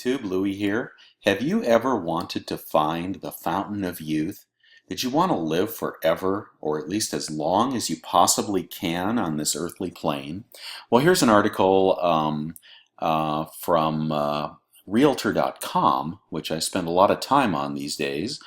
YouTube, Louie here. Have you ever wanted to find the fountain of youth? Did you want to live forever, or at least as long as you possibly can on this earthly plane? Well, here's an article from Realtor.com, which I spend a lot of time on these days.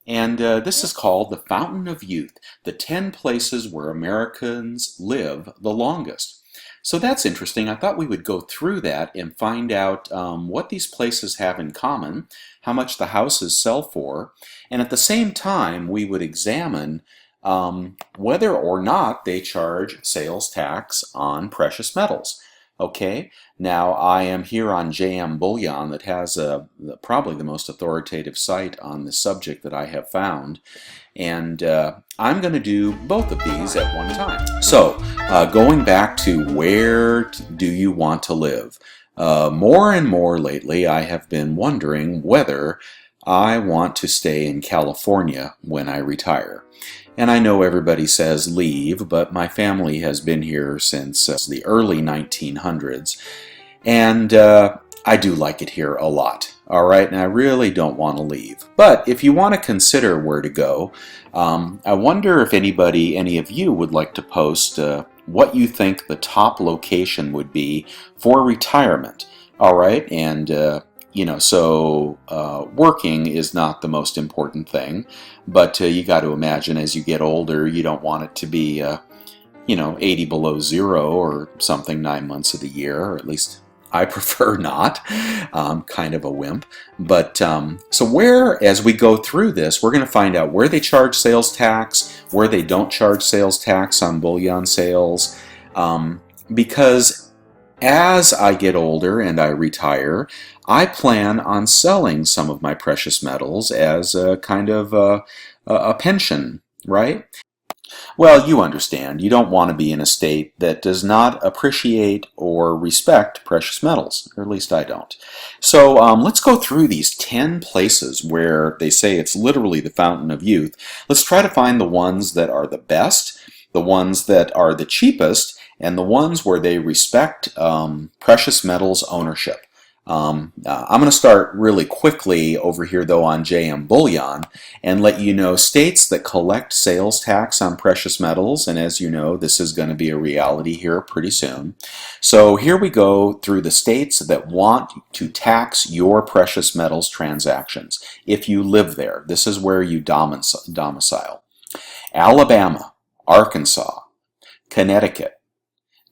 And this is called The Fountain of Youth, the 10 places where Americans live the longest. So that's interesting. I thought we would go through that and find out what these places have in common, how much the houses sell for, and at the same time we would examine whether or not they charge sales tax on precious metals. Okay, now I am here on JM Bullion that has probably the most authoritative site on the subject that I have found, and I'm going to do both of these at one time. So, going back to where do you want to live? More and more lately I have been wondering whether I want to stay in California when I retire. And I know everybody says leave, but my family has been here since the early 1900s, and I do like it here a lot. All right, and I really don't want to leave. But if you want to consider where to go, I wonder if any of you would like to post what you think the top location would be for retirement. All right, and working is not the most important thing, but you got to imagine as you get older, you don't want it to be, 80 below zero or something 9 months of the year, or at least I prefer not. Kind of a wimp. But so as we go through this, we're going to find out where they charge sales tax, where they don't charge sales tax on bullion sales, because as I get older and I retire, I plan on selling some of my precious metals as a kind of a pension, right? Well, you understand, you don't want to be in a state that does not appreciate or respect precious metals, or at least I don't. So let's go through these 10 places where they say it's literally the fountain of youth. Let's try to find the ones that are the best, the ones that are the cheapest, and the ones where they respect precious metals ownership. I'm going to start really quickly over here though on JM Bullion and let you know states that collect sales tax on precious metals, and as you know, this is going to be a reality here pretty soon. So here we go through the states that want to tax your precious metals transactions. If you live there, this is where you domicile. Alabama, Arkansas, Connecticut,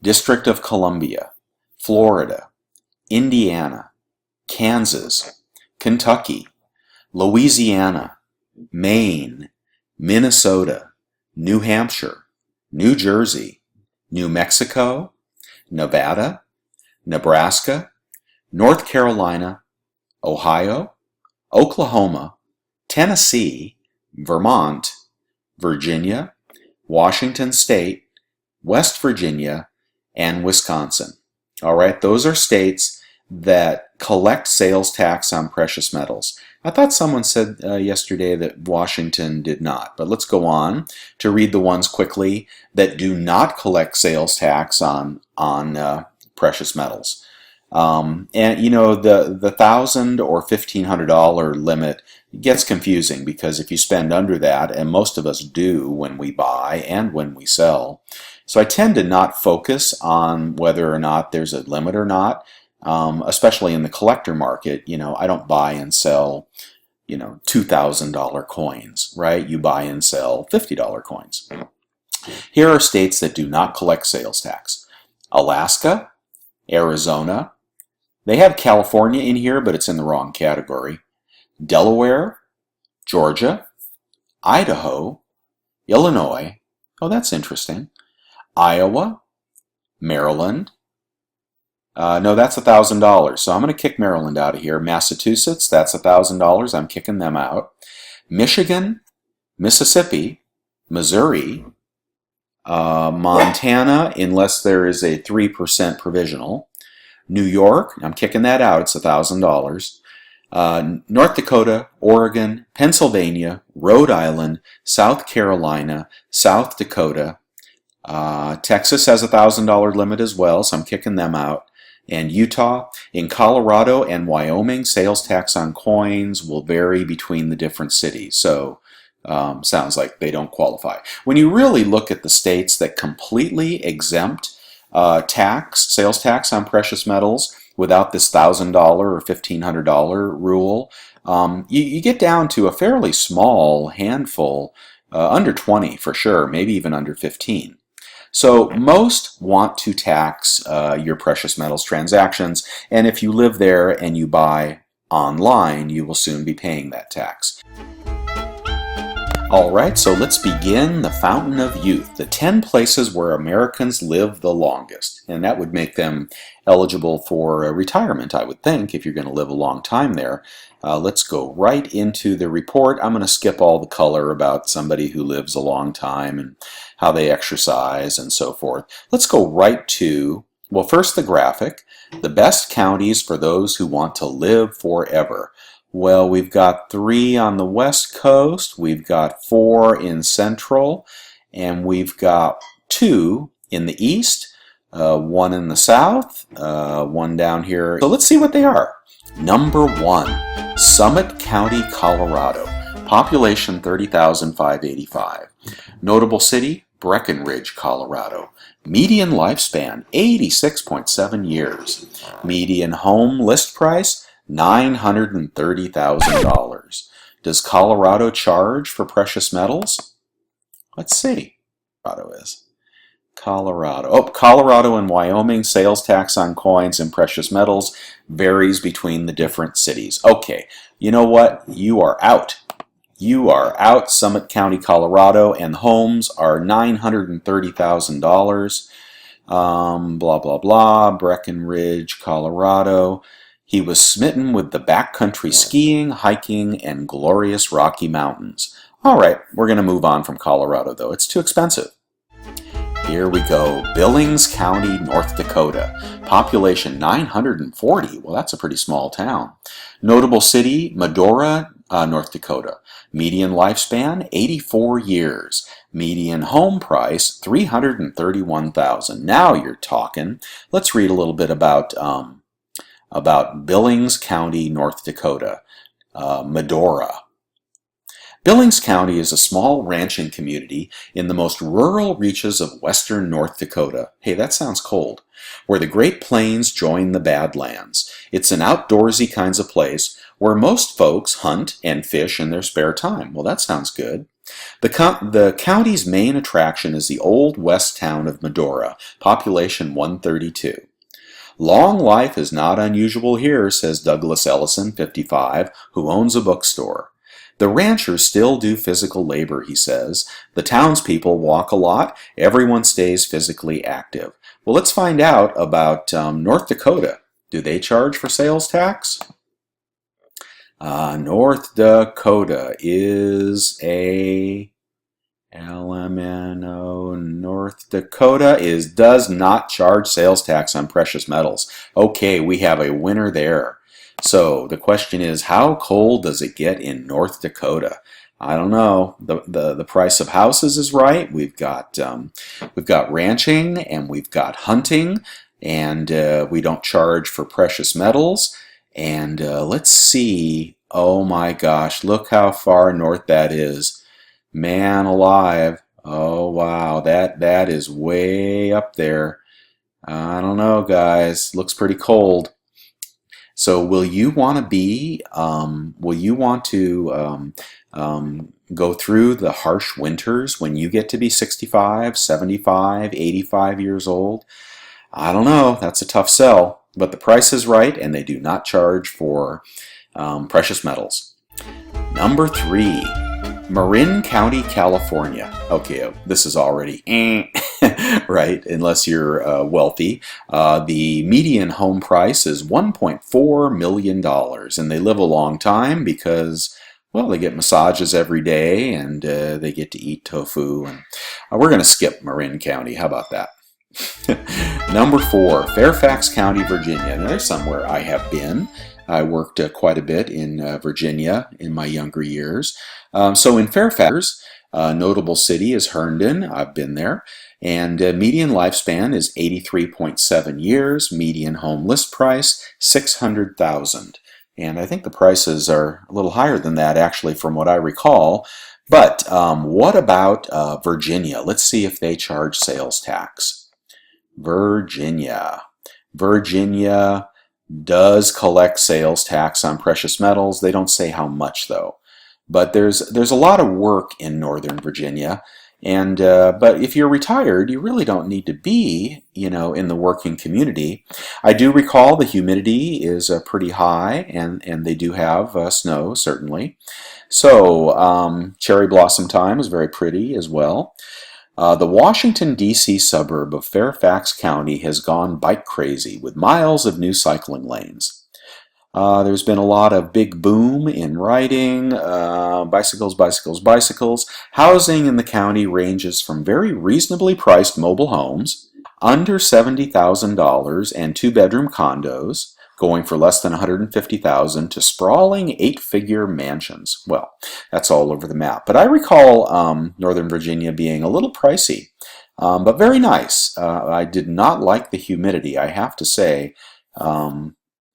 District of Columbia, Florida, Indiana, Kansas, Kentucky, Louisiana, Maine, Minnesota, New Hampshire, New Jersey, New Mexico, Nevada, Nebraska, North Carolina, Ohio, Oklahoma, Tennessee, Vermont, Virginia, Washington State, West Virginia, and Wisconsin. All right, those are states that collect sales tax on precious metals. I thought someone said yesterday that Washington did not, but let's go on to read the ones quickly that do not collect sales tax on precious metals. And the $1,000 or $1,500 limit gets confusing because if you spend under that, and most of us do when we buy and when we sell, so I tend to not focus on whether or not there's a limit or not, especially in the collector market. I don't buy and sell, $2,000 coins, right? You buy and sell $50 coins. Here are states that do not collect sales tax. Alaska, Arizona. They have California in here, but it's in the wrong category. Delaware, Georgia, Idaho, Illinois. Oh, that's interesting. Iowa, Maryland. No, that's $1,000. So I'm going to kick Maryland out of here. Massachusetts, that's $1,000. I'm kicking them out. Michigan, Mississippi, Missouri, Montana, unless there is a 3% provisional. New York, I'm kicking that out. It's $1,000. North Dakota, Oregon, Pennsylvania, Rhode Island, South Carolina, South Dakota. Texas has $1,000 limit as well, so I'm kicking them out. and Utah. In Colorado and Wyoming, sales tax on coins will vary between the different cities. So sounds like they don't qualify. When you really look at the states that completely exempt sales tax on precious metals without this $1,000 or $1,500 rule, you get down to a fairly small handful, under 20 for sure, maybe even under 15. So most want to tax your precious metals transactions, and if you live there and you buy online, you will soon be paying that tax. Alright, so let's begin the Fountain of Youth, the 10 places where Americans live the longest. And that would make them eligible for retirement, I would think, if you're going to live a long time there. Let's go right into the report. I'm going to skip all the color about somebody who lives a long time and how they exercise and so forth. Let's go right to, well, first the graphic, the best counties for those who want to live forever. Well, we've got 3 on the west coast, we've got 4 in central, and we've got 2 in the east, 1 in the south, 1 down here. So let's see what they are. Number 1, Summit County, Colorado. Population 30,585. Notable city, Breckenridge, Colorado. Median lifespan, 86.7 years. Median home list price, $930,000. Does Colorado charge for precious metals? Let's see. Colorado and Wyoming, sales tax on coins and precious metals varies between the different cities. Okay, you know what? You are out. You are out, Summit County, Colorado, and homes are $930,000. Blah, blah, blah. Breckenridge, Colorado. He was smitten with the backcountry skiing, hiking, and glorious Rocky Mountains. All right, we're going to move on from Colorado, though. It's too expensive. Here we go. Billings County, North Dakota. Population 940. Well, that's a pretty small town. Notable city, Medora, North Dakota. Median lifespan, 84 years. Median home price, $331,000. Now you're talking. Let's read a little bit about Billings County, North Dakota, Medora. Billings County is a small ranching community in the most rural reaches of western North Dakota. Hey, that sounds cold. Where the Great Plains join the Badlands. It's an outdoorsy kinds of place where most folks hunt and fish in their spare time. Well, that sounds good. The county's main attraction is the old west town of Medora, population 132. Long life is not unusual here, says Douglas Ellison, 55, who owns a bookstore. The ranchers still do physical labor, he says. The townspeople walk a lot. Everyone stays physically active. Well, let's find out about North Dakota. Do they charge for sales tax? North Dakota is a LMNO. North Dakota does not charge sales tax on precious metals. Okay, we have a winner there. So the question is, how cold does it get in North Dakota? I don't know. The price of houses is right. We've got ranching and we've got hunting, and we don't charge for precious metals. And let's see. Oh my gosh, look how far north that is. Man alive. Oh wow, that is way up there. I don't know, guys. Looks pretty cold. So will you want to go through the harsh winters when you get to be 65, 75, 85 years old? I don't know. That's a tough sell. But the price is right, and they do not charge for precious metals. Number 3, Marin County, California. Okay, this is already right, unless you're wealthy. The median home price is $1.4 million, and they live a long time because, well, they get massages every day, and they get to eat tofu. And we're going to skip Marin County. How about that? Number 4, Fairfax County, Virginia. Now, there's somewhere I have been. I worked quite a bit in Virginia in my younger years. So in Fairfax, Notable city is Herndon. I've been there. And median lifespan is 83.7 years. Median home list price, $600,000. And I think the prices are a little higher than that, actually, from what I recall. But what about Virginia? Let's see if they charge sales tax. Virginia. Virginia does collect sales tax on precious metals. They don't say how much, though. But there's a lot of work in Northern Virginia. And but if you're retired, you really don't need to be, in the working community. I do recall the humidity is pretty high, and they do have snow, certainly. So cherry blossom time is very pretty as well. The Washington, D.C. suburb of Fairfax County has gone bike crazy with miles of new cycling lanes. There's been a lot of big boom in riding, bicycles, bicycles, bicycles. Housing in the county ranges from very reasonably priced mobile homes, under $70,000, and two-bedroom condos, going for less than $150,000, to sprawling eight-figure mansions. Well, that's all over the map. But I recall Northern Virginia being a little pricey, but very nice. I did not like the humidity, I have to say.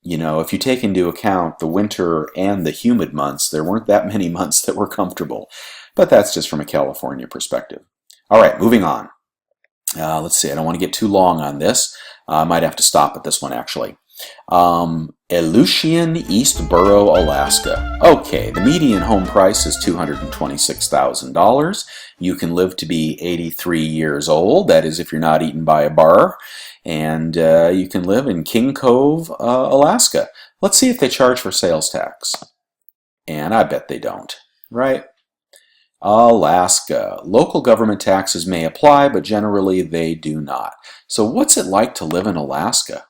If you take into account the winter and the humid months, there weren't that many months that were comfortable. But that's just from a California perspective. All right, moving on. Let's see, I don't want to get too long on this. I might have to stop at this one, actually. Aleutian East Borough, Alaska. Okay, the median home price is $226,000. You can live to be 83 years old. That is if you're not eaten by a bar. And you can live in King Cove, Alaska. Let's see if they charge for sales tax. And I bet they don't, right? Alaska. Local government taxes may apply, but generally they do not. So what's it like to live in Alaska?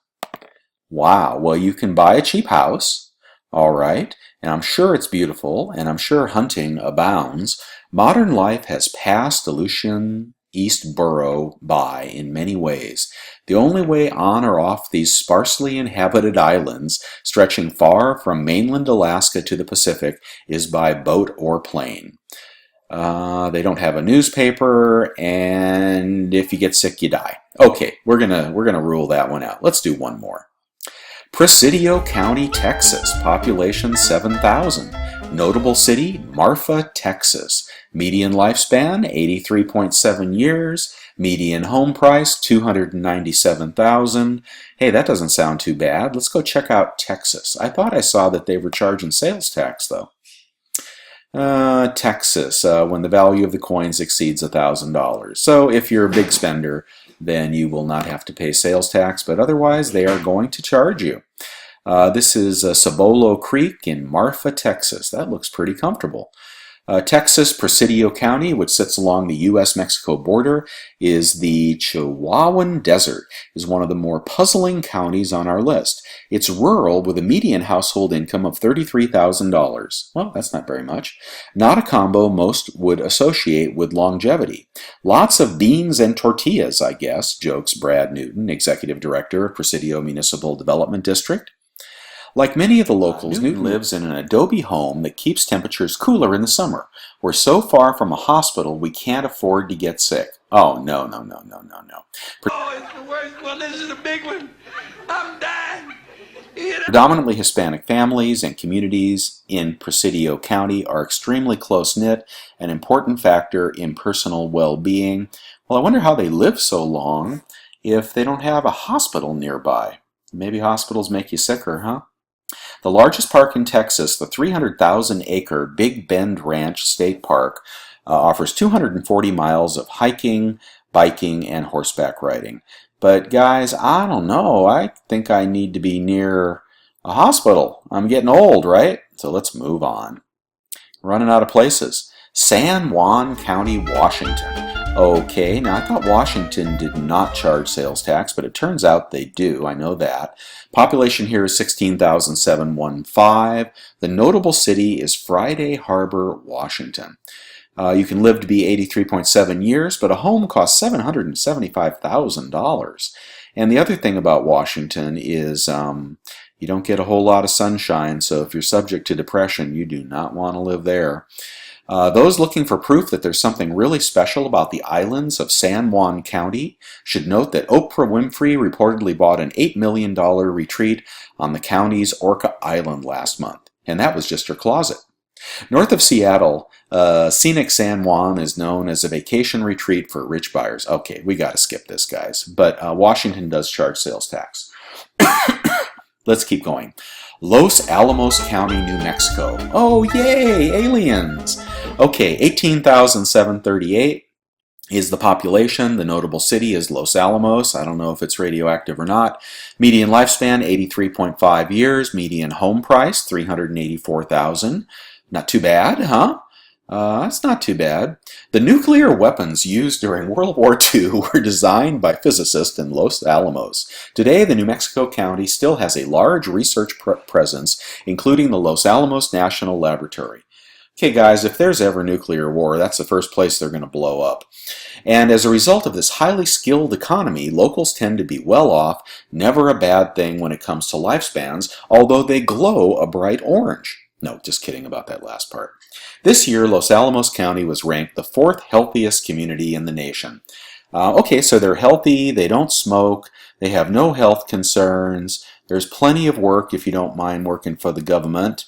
Wow, well, you can buy a cheap house, all right, and I'm sure it's beautiful, and I'm sure hunting abounds. Modern life has passed Aleutian East Borough by in many ways. The only way on or off these sparsely inhabited islands, stretching far from mainland Alaska to the Pacific, is by boat or plane. They don't have a newspaper, and if you get sick, you die. Okay, we're gonna rule that one out. Let's do one more. Presidio County, Texas, population 7,000. Notable city, Marfa, Texas. Median lifespan, 83.7 years. Median home price, $297,000. Hey, that doesn't sound too bad. Let's go check out Texas. I thought I saw that they were charging sales tax, though. Texas, when the value of the coins exceeds $1,000. So if you're a big spender, then you will not have to pay sales tax, but otherwise they are going to charge you. This is Cibolo Creek in Marfa, Texas. That looks pretty comfortable. Texas, Presidio County, which sits along the U.S.-Mexico border, is the Chihuahuan Desert, is one of the more puzzling counties on our list. It's rural with a median household income of $33,000. Well, that's not very much. Not a combo most would associate with longevity. Lots of beans and tortillas, I guess, jokes Brad Newton, Executive Director of Presidio Municipal Development District. Like many of the locals, Newton lives in an adobe home that keeps temperatures cooler in the summer. We're so far from a hospital we can't afford to get sick. Oh, no. Oh, it's the worst one. This is a big one. I'm dying. Predominantly Hispanic families and communities in Presidio County are extremely close-knit, an important factor in personal well-being. Well, I wonder how they live so long if they don't have a hospital nearby. Maybe hospitals make you sicker, huh? The largest park in Texas, the 300,000-acre Big Bend Ranch State Park, offers 240 miles of hiking, biking, and horseback riding. But guys, I don't know. I think I need to be near a hospital. I'm getting old, right? So let's move on. Running out of places. San Juan County, Washington. Okay, now I thought Washington did not charge sales tax, but it turns out they do. I know that. Population here is 16,715. The notable city is Friday Harbor, Washington. You can live to be 83.7 years, but a home costs $775,000. And the other thing about Washington is you don't get a whole lot of sunshine, so if you're subject to depression, you do not want to live there. Those looking for proof that there's something really special about the islands of San Juan County should note that Oprah Winfrey reportedly bought an $8 million retreat on the county's Orca Island last month, and that was just her closet. North of Seattle, scenic San Juan is known as a vacation retreat for rich buyers. Okay, we got to skip this, guys, but Washington does charge sales tax. Let's keep going. Los Alamos County, New Mexico. Oh, yay, aliens! Okay, 18,738 is the population. The notable city is Los Alamos. I don't know if it's radioactive or not. Median lifespan, 83.5 years. Median home price, $384,000. Not too bad, huh? That's not too bad. The nuclear weapons used during World War II were designed by physicists in Los Alamos. Today, the New Mexico County still has a large research presence, including the Los Alamos National Laboratory. Okay, guys, if there's ever nuclear war, that's the first place they're going to blow up. And as a result of this highly skilled economy, locals tend to be well off, never a bad thing when it comes to lifespans, although they glow a bright orange. No, just kidding about that last part. This year, Los Alamos County was ranked the 4th healthiest community in the nation. Okay, so they're healthy, they don't smoke, they have no health concerns, there's plenty of work if you don't mind working for the government,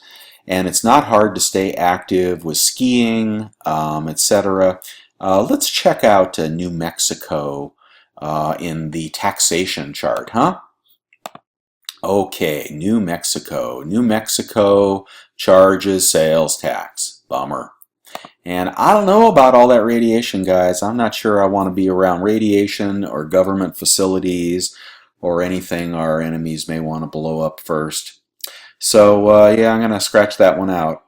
and it's not hard to stay active with skiing, etc. Let's check out New Mexico in the taxation chart, huh? Okay, New Mexico. New Mexico charges sales tax. Bummer. And I don't know about all that radiation, guys. I'm not sure I want to be around radiation or government facilities or anything our enemies may want to blow up first. So, yeah, I'm going to scratch that one out.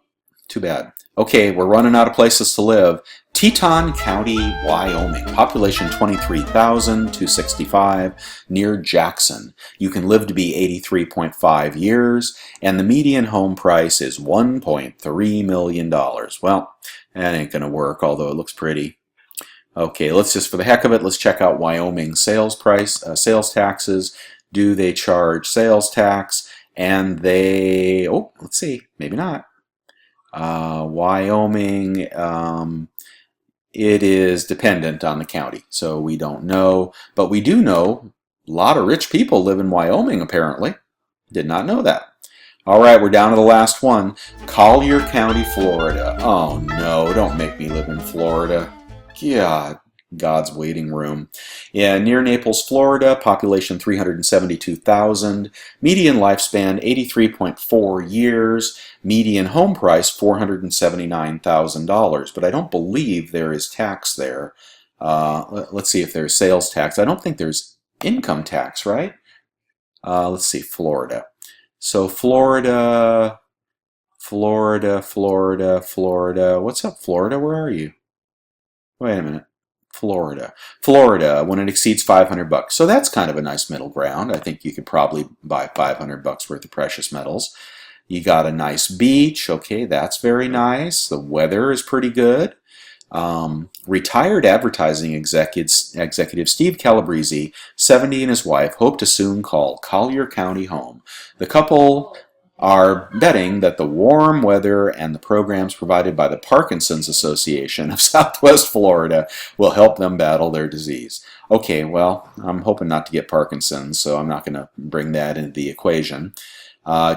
Too bad. Okay, we're running out of places to live. Teton County, Wyoming. Population 23,265, near Jackson. You can live to be 83.5 years, and the median home price is $1.3 million. Well, that ain't going to work, although it looks pretty. Okay, let's just, for the heck of it, let's check out Wyoming sales taxes. Do they charge sales tax? And they, oh, let's see, maybe not. Wyoming, it is dependent on the county, so we don't know. But we do know a lot of rich people live in Wyoming, apparently. Did not know that. All right, we're down to the last one. Collier County, Florida. Oh, no, don't make me live in Florida. God. God's waiting room. Yeah, near Naples, Florida, population 372,000, median lifespan 83.4 years, median home price $479,000, but I don't believe there is tax there. Let's see if there's sales tax. I don't think there's income tax, right? Let's see, Florida. So Florida. What's up, Florida? Where are you? Wait a minute. Florida, when it exceeds $500. So that's kind of a nice middle ground. I think you could probably buy $500 worth of precious metals. You got a nice beach. Okay, that's very nice. The weather is pretty good. Retired advertising executive Steve Calabrese, 70, and his wife hope to soon call Collier County home. The couple are betting that the warm weather and the programs provided by the Parkinson's Association of Southwest Florida will help them battle their disease. Okay, well, I'm hoping not to get Parkinson's, so I'm not going to bring that into the equation.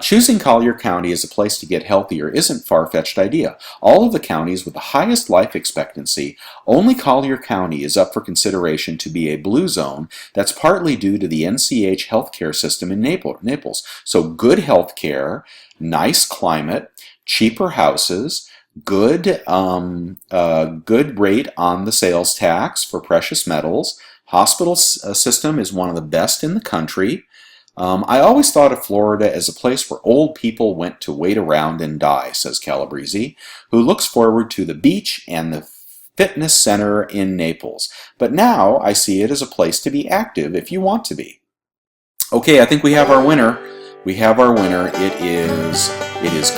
Choosing Collier County as a place to get healthier isn't a far-fetched idea. All of the counties with the highest life expectancy, only Collier County is up for consideration to be a blue zone. That's partly due to the NCH healthcare system in Naples. So good healthcare, nice climate, cheaper houses, good rate on the sales tax for precious metals. Hospital system is one of the best in the country. I always thought of Florida as a place where old people went to wait around and die, says Calabrese, who looks forward to the beach and the fitness center in Naples. But now I see it as a place to be active if you want to be. Okay, I think we have our winner. It is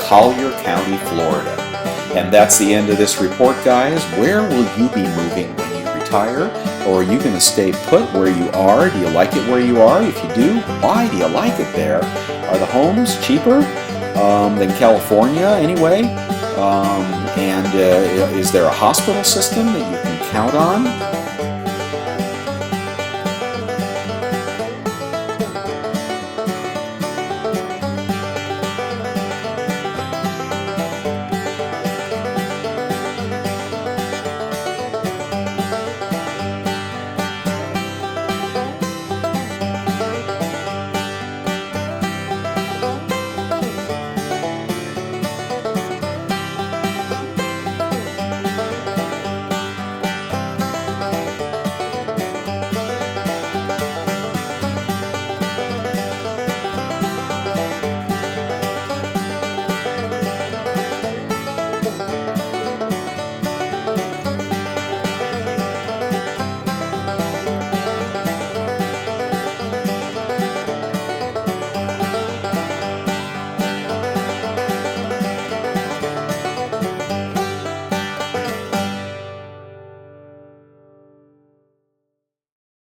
Collier County, Florida. And that's the end of this report, guys. Where will you be moving when you retire? Or are you going to stay put where you are? Do you like it where you are? If you do, why do you like it there? Are the homes cheaper than California anyway? And is there a hospital system that you can count on?